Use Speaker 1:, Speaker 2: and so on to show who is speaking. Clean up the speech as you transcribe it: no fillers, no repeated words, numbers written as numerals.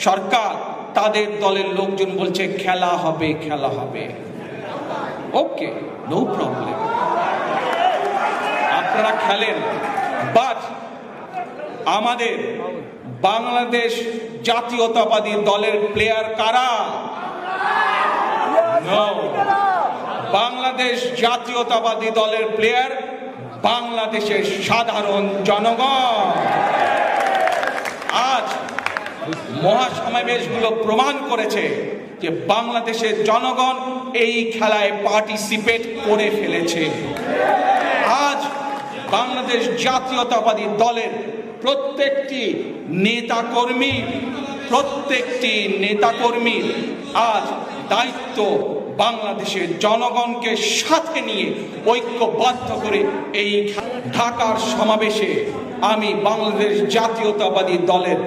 Speaker 1: সরকার তাদের দলের লোকজন বলছে খেলা হবে খেলা হবে। ওকে, নো প্রবলেম, আপনারা খেলেন, বাট আমাদের বাংলাদেশ জাতীয়তাবাদী দলের প্লেয়ার কারা? বাংলাদেশ জাতীয়তাবাদী দলের প্লেয়ার বাংলাদেশের সাধারণ জনগণ। আজ মহাসমাবেশগুলো প্রমাণ করেছে যে বাংলাদেশের জনগণ এই খেলায় পার্টিসিপেট করে ফেলেছে। আজ বাংলাদেশ জাতীয়তাবাদী দলের প্রত্যেকটি নেতাকর্মীর আজ দায়িত্ব বাংলাদেশের জনগণকে সাথে নিয়ে ঐক্যবদ্ধ করে এই ঢাকার সমাবেশে আমি বাংলাদেশ জাতীয়তাবাদী দলের